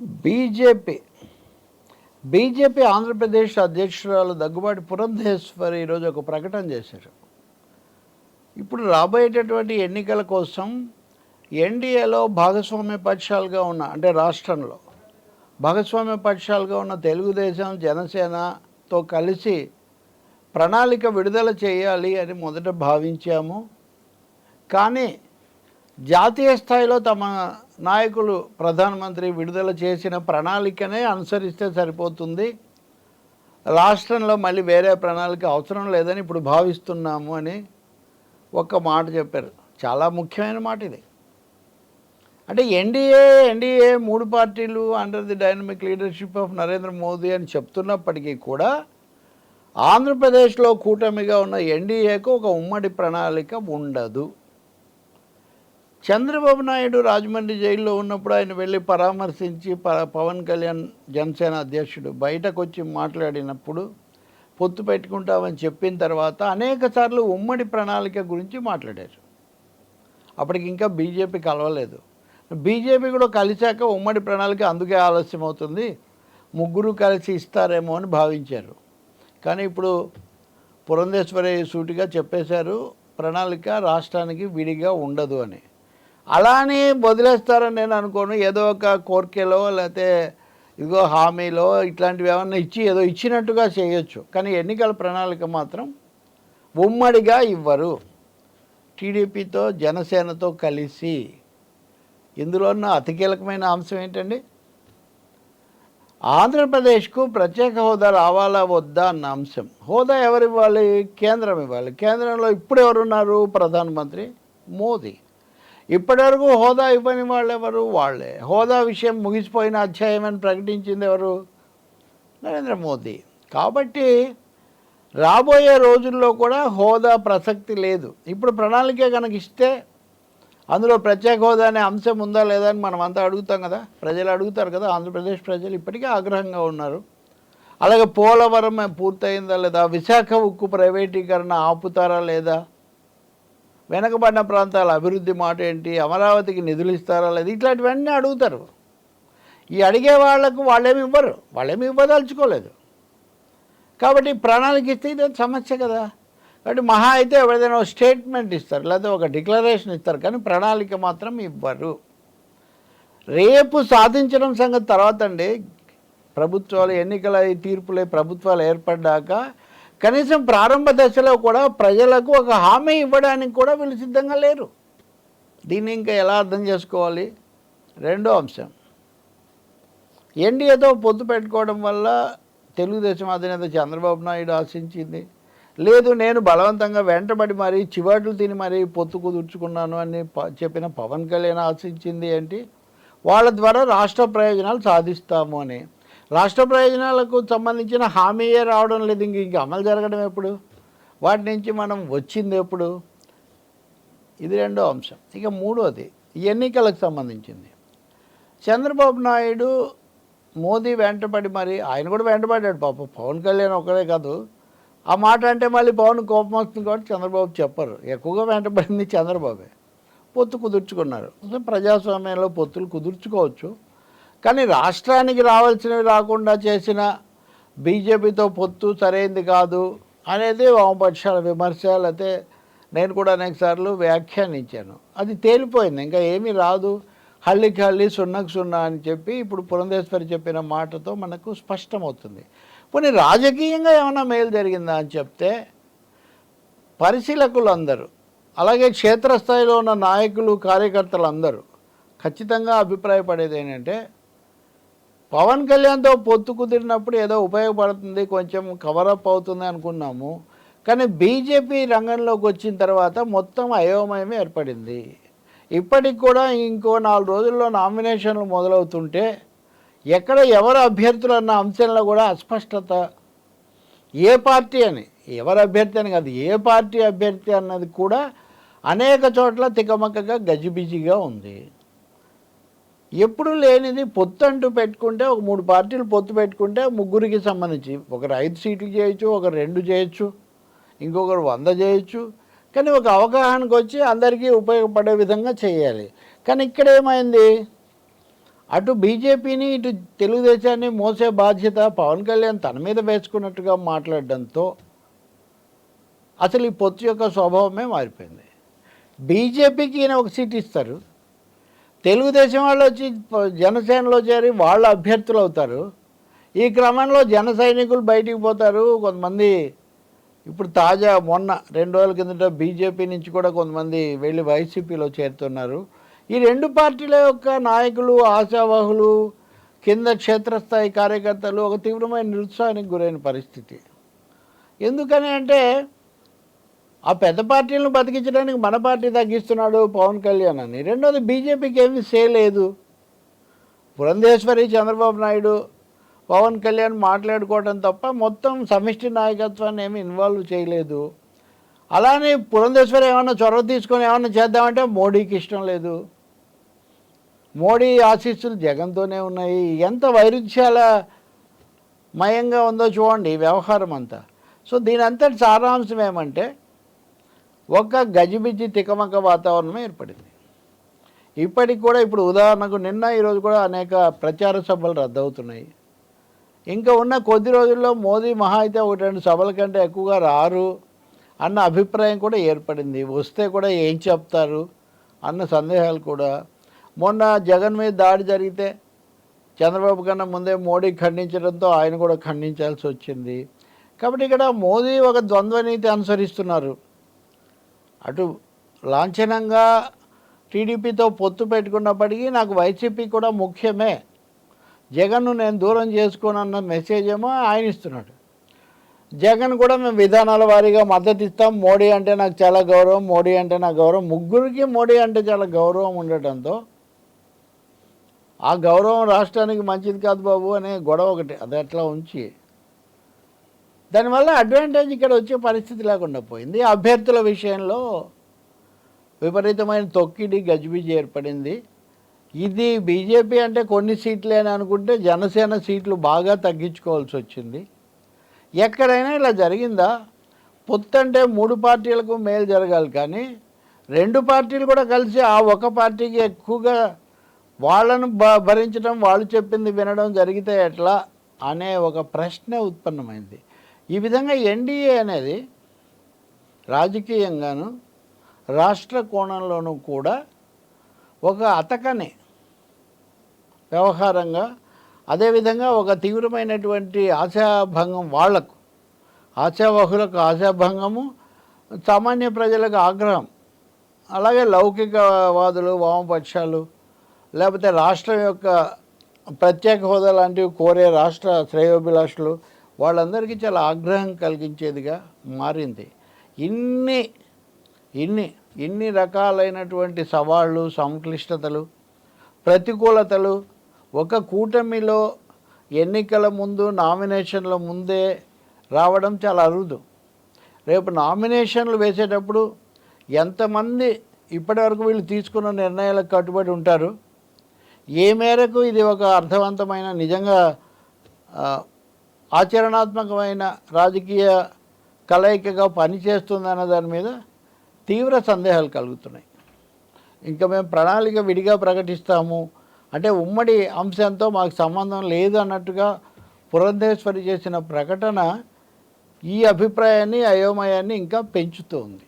BJP BJP Andhra Pradesh అధ్యక్షురాలు దగ్గుబాటి పురంధేశ్వరి ఈరోజు ఒక ప్రకటన చేశారు. ఇప్పుడు రాబోయేటటువంటి ఎన్నికల కోసం ఎన్డీఏలో భాగస్వామ్య పక్షాలుగా ఉన్న, అంటే రాష్ట్రంలో భాగస్వామ్య పక్షాలుగా ఉన్న తెలుగుదేశం, జనసేనతో కలిసి ప్రణాళిక విడుదల చేయాలి అని మొదట భావించాము. కానీ జాతీయ స్థాయిలో తమ నాయకులు ప్రధానమంత్రి విడుదల చేసిన ప్రణాళికనే అనుసరిస్తే సరిపోతుంది, రాష్ట్రంలో మళ్ళీ వేరే ప్రణాళిక అవసరం లేదని ఇప్పుడు భావిస్తున్నాము అని ఒక్క మాట చెప్పారు. చాలా ముఖ్యమైన మాట ఇది. అంటే ఎన్డీఏ మూడు పార్టీలు under the dynamic leadership of Narendra Modi అని చెప్తున్నప్పటికీ కూడా ఆంధ్రప్రదేశ్లో కూటమిగా ఉన్న ఎన్డీఏకు ఒక ఉమ్మడి ప్రణాళిక ఉండదు. చంద్రబాబు నాయుడు రాజమండ్రి జైల్లో ఉన్నప్పుడు ఆయన వెళ్ళి పరామర్శించి పవన్ కళ్యాణ్ జనసేన అధ్యక్షుడు బయటకు వచ్చి మాట్లాడినప్పుడు పొత్తు పెట్టుకుంటామని చెప్పిన తర్వాత అనేక సార్లు ఉమ్మడి ప్రణాళిక గురించి మాట్లాడారు. అప్పటికి ఇంకా బీజేపీ కలవలేదు. బీజేపీ కూడా కలిశాక ఉమ్మడి ప్రణాళిక అందుకే ఆలస్యం అవుతుంది, ముగ్గురు కలిసి ఇస్తారేమో అని భావించారు. కానీ ఇప్పుడు పురంధేశ్వరి సూటిగా చెప్పేశారు, ప్రణాళిక రాష్ట్రానికి విడిగా ఉండదు అని. అలా అని వదిలేస్తారని నేను అనుకోను. ఏదో ఒక కోర్కెలో లేకపోతే ఇదిగో హామీలో ఇట్లాంటివి ఏమన్నా ఇచ్చి ఏదో ఇచ్చినట్టుగా చేయొచ్చు, కానీ ఎన్నికల ప్రణాళిక మాత్రం ఉమ్మడిగా ఇవ్వరు. టీడీపీతో జనసేనతో కలిసి. ఇందులో ఉన్న అతి కీలకమైన అంశం ఏంటండి? ఆంధ్రప్రదేశ్కు ప్రత్యేక హోదా రావాలా వద్దా అన్న అంశం. హోదా ఎవరు ఇవ్వాలి? కేంద్రం ఇవ్వాలి. కేంద్రంలో ఇప్పుడు ఎవరున్నారు? ప్రధానమంత్రి మోదీ. ఇప్పటివరకు హోదా ఇవ్వని వాళ్ళు ఎవరు? వాళ్ళే. హోదా విషయం ముగిసిపోయిన అధ్యాయం అని ప్రకటించింది ఎవరు? నరేంద్ర మోదీ. కాబట్టి రాబోయే రోజుల్లో కూడా హోదా ప్రసక్తి లేదు. ఇప్పుడు ప్రణాళిక కనుక ఇస్తే అందులో ప్రత్యేక హోదా అనే అంశం ఉందా లేదా అని మనం అంతా అడుగుతాం కదా, ప్రజలు అడుగుతారు కదా. ఆంధ్రప్రదేశ్ ప్రజలు ఇప్పటికీ ఆగ్రహంగా ఉన్నారు. అలాగే పోలవరం పూర్తయిందా లేదా, విశాఖ ఉక్కు ప్రైవేటీకరణ ఆపుతారా లేదా, వెనకబడిన ప్రాంతాల అభివృద్ధి మాట ఏంటి, అమరావతికి నిధులు ఇస్తారా లేదా, ఇట్లాంటివన్నీ అడుగుతారు. ఈ అడిగే వాళ్లకు వాళ్ళేమి ఇవ్వరు, వాళ్ళేమి ఇవ్వదలుచుకోలేదు. కాబట్టి ప్రణాళిక ఇస్తే ఇది సమస్య కదా. కాబట్టి మహా అయితే ఎవరిదైనా స్టేట్మెంట్ ఇస్తారు, లేకపోతే ఒక డిక్లరేషన్ ఇస్తారు, కానీ ప్రణాళిక మాత్రం ఇవ్వరు. రేపు సాధించడం సంగతి తర్వాత అండి. ప్రభుత్వాలు ఎన్నికల తీర్పులే ప్రభుత్వాలు ఏర్పడ్డాక కనీసం ప్రారంభ దశలో కూడా ప్రజలకు ఒక హామీ ఇవ్వడానికి కూడా వీళ్ళు సిద్ధంగా లేరు. దీన్ని ఇంకా ఎలా అర్థం చేసుకోవాలి? రెండో అంశం, ఎన్డీఏతో పొత్తు పెట్టుకోవడం వల్ల తెలుగుదేశం అధినేత చంద్రబాబు నాయుడు ఆశించింది లేదు, నేను బలవంతంగా వెంటబడి మరీ చివాట్లు తిని మరీ పొత్తు కుదుర్చుకున్నాను అని చెప్పిన పవన్ కళ్యాణ్ ఆశించింది ఏంటి? వాళ్ళ ద్వారా రాష్ట్ర ప్రయోజనాలు సాధిస్తాము అని. రాష్ట్ర ప్రయోజనాలకు సంబంధించిన హామీయే రావడం లేదు, ఇంక అమలు జరగడం ఎప్పుడు? వాటి నుంచి మనం వచ్చింది ఎప్పుడు? ఇది రెండో అంశం. ఇక మూడోది ఎన్నికలకు సంబంధించింది. చంద్రబాబు నాయుడు మోదీ వెంటబడి మరి ఆయన కూడా వెంటబడ్డాడు పాపం. పవన్ కళ్యాణ్ ఒకడే కాదు. ఆ మాట అంటే మళ్ళీ పవన్ కోపం వస్తుంది కాబట్టి చంద్రబాబు చెప్పరు. ఎక్కువగా వెంటబడింది చంద్రబాబే. పొత్తు కుదుర్చుకున్నారు. ప్రజాస్వామ్యంలో పొత్తులు కుదుర్చుకోవచ్చు, కానీ రాష్ట్రానికి రావాల్సినవి రాకుండా చేసిన బీజేపీతో పొత్తు సరైంది కాదు అనేది వామపక్షాల విమర్శ. లేకపోతే నేను కూడా అనేకసార్లు వ్యాఖ్యానించాను. అది తేలిపోయింది, ఇంకా ఏమీ రాదు, హల్లికి హల్లి సున్నకు సున్నా అని చెప్పి ఇప్పుడు పురంధేశ్వరి చెప్పిన మాటతో మనకు స్పష్టమవుతుంది. పోనీ రాజకీయంగా ఏమైనా మేలు జరిగిందా అని చెప్తే పరిశీలకులు అందరూ, అలాగే క్షేత్రస్థాయిలో ఉన్న నాయకులు కార్యకర్తలు అందరూ ఖచ్చితంగా అభిప్రాయపడేది ఏంటంటే, పవన్ కళ్యాణ్తో పొత్తు కుదిరినప్పుడు ఏదో ఉపయోగపడుతుంది, కొంచెం కవరప్ అవుతుంది అనుకున్నాము. కానీ బీజేపీ రంగంలోకి వచ్చిన తర్వాత మొత్తం అయోమయం ఏర్పడింది. ఇప్పటికి కూడా ఇంకో 4 రోజుల్లో నామినేషన్లు మొదలవుతుంటే ఎక్కడ ఎవరు అభ్యర్థులు అన్న అంశంలో కూడా అస్పష్టత. ఏ పార్టీ అని, ఎవరు అభ్యర్థి అని కాదు, ఏ పార్టీ అభ్యర్థి అన్నది కూడా అనేక చోట్ల తికమకగా గజిబిజిగా ఉంది. ఎప్పుడు లేనిది పొత్తు అంటూ పెట్టుకుంటే, ఒక 3 పార్టీలు పొత్తు పెట్టుకుంటే ముగ్గురికి సంబంధించి ఒకరు 5 సీట్లు చేయొచ్చు, ఒకరు 2 చేయొచ్చు, ఇంకొకరు 100 చేయొచ్చు. కానీ ఒక అవగాహనకు వచ్చి అందరికీ ఉపయోగపడే విధంగా చేయాలి. కానీ ఇక్కడ ఏమైంది? అటు బీజేపీని ఇటు తెలుగుదేశాన్ని మోసే బాధ్యత పవన్ కళ్యాణ్ తన మీద వేసుకున్నట్టుగా మాట్లాడడంతో అసలు ఈ పొత్తు యొక్క స్వభావమే మారిపోయింది. బీజేపీకి ఈయన ఒక సీట్ ఇస్తారు, తెలుగుదేశం వాళ్ళు వచ్చి జనసేనలో చేరి వాళ్ళ అభ్యర్థులు అవుతారు. ఈ క్రమంలో జన సైనికులు బయటికి పోతారు. కొంతమంది ఇప్పుడు తాజా మొన్న 2 రోజుల కిందట బీజేపీ నుంచి కూడా కొంతమంది వెళ్ళి వైసీపీలో చేరుతున్నారు. ఈ 2 పార్టీల యొక్క నాయకులు, ఆశావాహులు, కింద క్షేత్రస్థాయి కార్యకర్తలు ఒక తీవ్రమైన నిరుత్సాహానికి గురైన పరిస్థితి. ఎందుకని అంటే ఆ పెద్ద పార్టీలను బతికించడానికి మన పార్టీ తగ్గిస్తున్నాడు పవన్ కళ్యాణ్ అని. రెండోది బీజేపీకి ఏమీ లేదు. పురంధేశ్వరి, చంద్రబాబు నాయుడు, పవన్ కళ్యాణ్ మాట్లాడుకోవడం తప్ప మొత్తం సమిష్టి నాయకత్వాన్ని ఏమీ ఇన్వాల్వ్ చేయలేదు. అలానే పురంధేశ్వరి ఏమన్నా చొరవ తీసుకొని ఏమన్నా చేద్దామంటే మోడీకి ఇష్టం లేదు. మోడీ ఆశీస్సులు జగన్తోనే ఉన్నాయి. ఎంత వైరుధ్యాల మయంగా ఉందో చూడండి ఈ వ్యవహారం అంతా. సో దీని అంతటి సారాంశం ఏమంటే ఒక గజిబిజి తికమక వాతావరణం ఏర్పడింది. ఇప్పటికి కూడా ఇప్పుడు ఉదాహరణకు నిన్న ఈరోజు కూడా అనేక ప్రచార సభలు రద్దవుతున్నాయి. ఇంకా ఉన్న కొద్ది రోజుల్లో మోదీ మహా అయితే 1-2 సభల కంటే ఎక్కువగా రారు అన్న అభిప్రాయం కూడా ఏర్పడింది. వస్తే కూడా ఏం చెప్తారు అన్న సందేహాలు కూడా. మొన్న జగన్ మీద దాడి జరిగితే చంద్రబాబు కన్నా ముందే మోడీ ఖండించడంతో ఆయన కూడా ఖండించాల్సి వచ్చింది. కాబట్టి ఇక్కడ మోదీ ఒక ద్వంద్వ నీతి అనుసరిస్తున్నారు. అటు లాంఛనంగా టీడీపీతో పొత్తు పెట్టుకున్నప్పటికీ నాకు వైసీపీ కూడా ముఖ్యమే, జగన్ను నేను దూరం చేసుకోనన్న మెసేజ్ ఏమో ఆయన ఇస్తున్నాడు. జగన్ కూడా మేము విధానాల వారీగా మద్దతు ఇస్తాం, మోడీ అంటే నాకు చాలా గౌరవం, మోడీ అంటే నాకు గౌరవం, ముగ్గురికి మోడీ అంటే చాలా గౌరవం ఉండటంతో ఆ గౌరవం రాష్ట్రానికి మంచిది కాదు బాబు అనే గొడవ ఒకటి అది అట్లా ఉంచి దానివల్ల అడ్వాంటేజ్ ఇక్కడ వచ్చే పరిస్థితి లేకుండా పోయింది. అభ్యర్థుల విషయంలో విపరీతమైన తొక్కిడి గజిబిజి ఏర్పడింది. ఇది బీజేపీ అంటే కొన్ని సీట్లే అని అనుకుంటే జనసేన సీట్లు బాగా తగ్గించుకోవాల్సి వచ్చింది. ఎక్కడైనా ఇలా జరిగిందా? పొత్తు అంటే 3 పార్టీలకు మేలు జరగాలి, కానీ 2 పార్టీలు కూడా కలిసి ఆ ఒక పార్టీకి ఎక్కువగా వాళ్ళను భరించడం, వాళ్ళు చెప్పింది వినడం జరిగితే ఎట్లా అనే ఒక ప్రశ్న ఉత్పన్నమైంది. ఈ విధంగా ఎన్డీఏ అనేది రాజకీయంగాను రాష్ట్ర కోణంలోనూ కూడా ఒక అతకని వ్యవహారంగా, అదేవిధంగా ఒక తీవ్రమైనటువంటి ఆశాభంగం, వాళ్లకు ఆశావహులకు ఆశాభంగము, సామాన్య ప్రజలకు ఆగ్రహం, అలాగే లౌకికవాదులు, వామపక్షాలు, లేకపోతే రాష్ట్రం యొక్క ప్రత్యేక హోదా లాంటివి కోరే రాష్ట్ర శ్రేయోభిలాషులు, వాళ్ళందరికీ చాలా ఆగ్రహం కలిగించేదిగా మారింది. ఇన్ని రకాలైనటువంటి సవాళ్ళు, సంక్లిష్టతలు, ప్రతికూలతలు ఒక కూటమిలో ఎన్నికల ముందు, నామినేషన్ల ముందే రావడం చాలా అరుదు. రేపు నామినేషన్లు వేసేటప్పుడు ఎంతమంది ఇప్పటివరకు వీళ్ళు తీసుకున్న నిర్ణయాలకు కట్టుబడి ఉంటారు, ఏ మేరకు ఇది ఒక అర్థవంతమైన, నిజంగా ఆచరణాత్మకమైన రాజకీయ కలయికగా పనిచేస్తుందన్న దాని మీద తీవ్ర సందేహాలు కలుగుతున్నాయి. ఇంకా మేము ప్రణాళిక విడిగా ప్రకటిస్తాము అంటే ఉమ్మడి అంశంతో మాకు సంబంధం లేదు అన్నట్టుగా పురంధేశ్వరి చేసిన ప్రకటన ఈ అభిప్రాయాన్ని, అయోమయాన్ని ఇంకా పెంచుతోంది.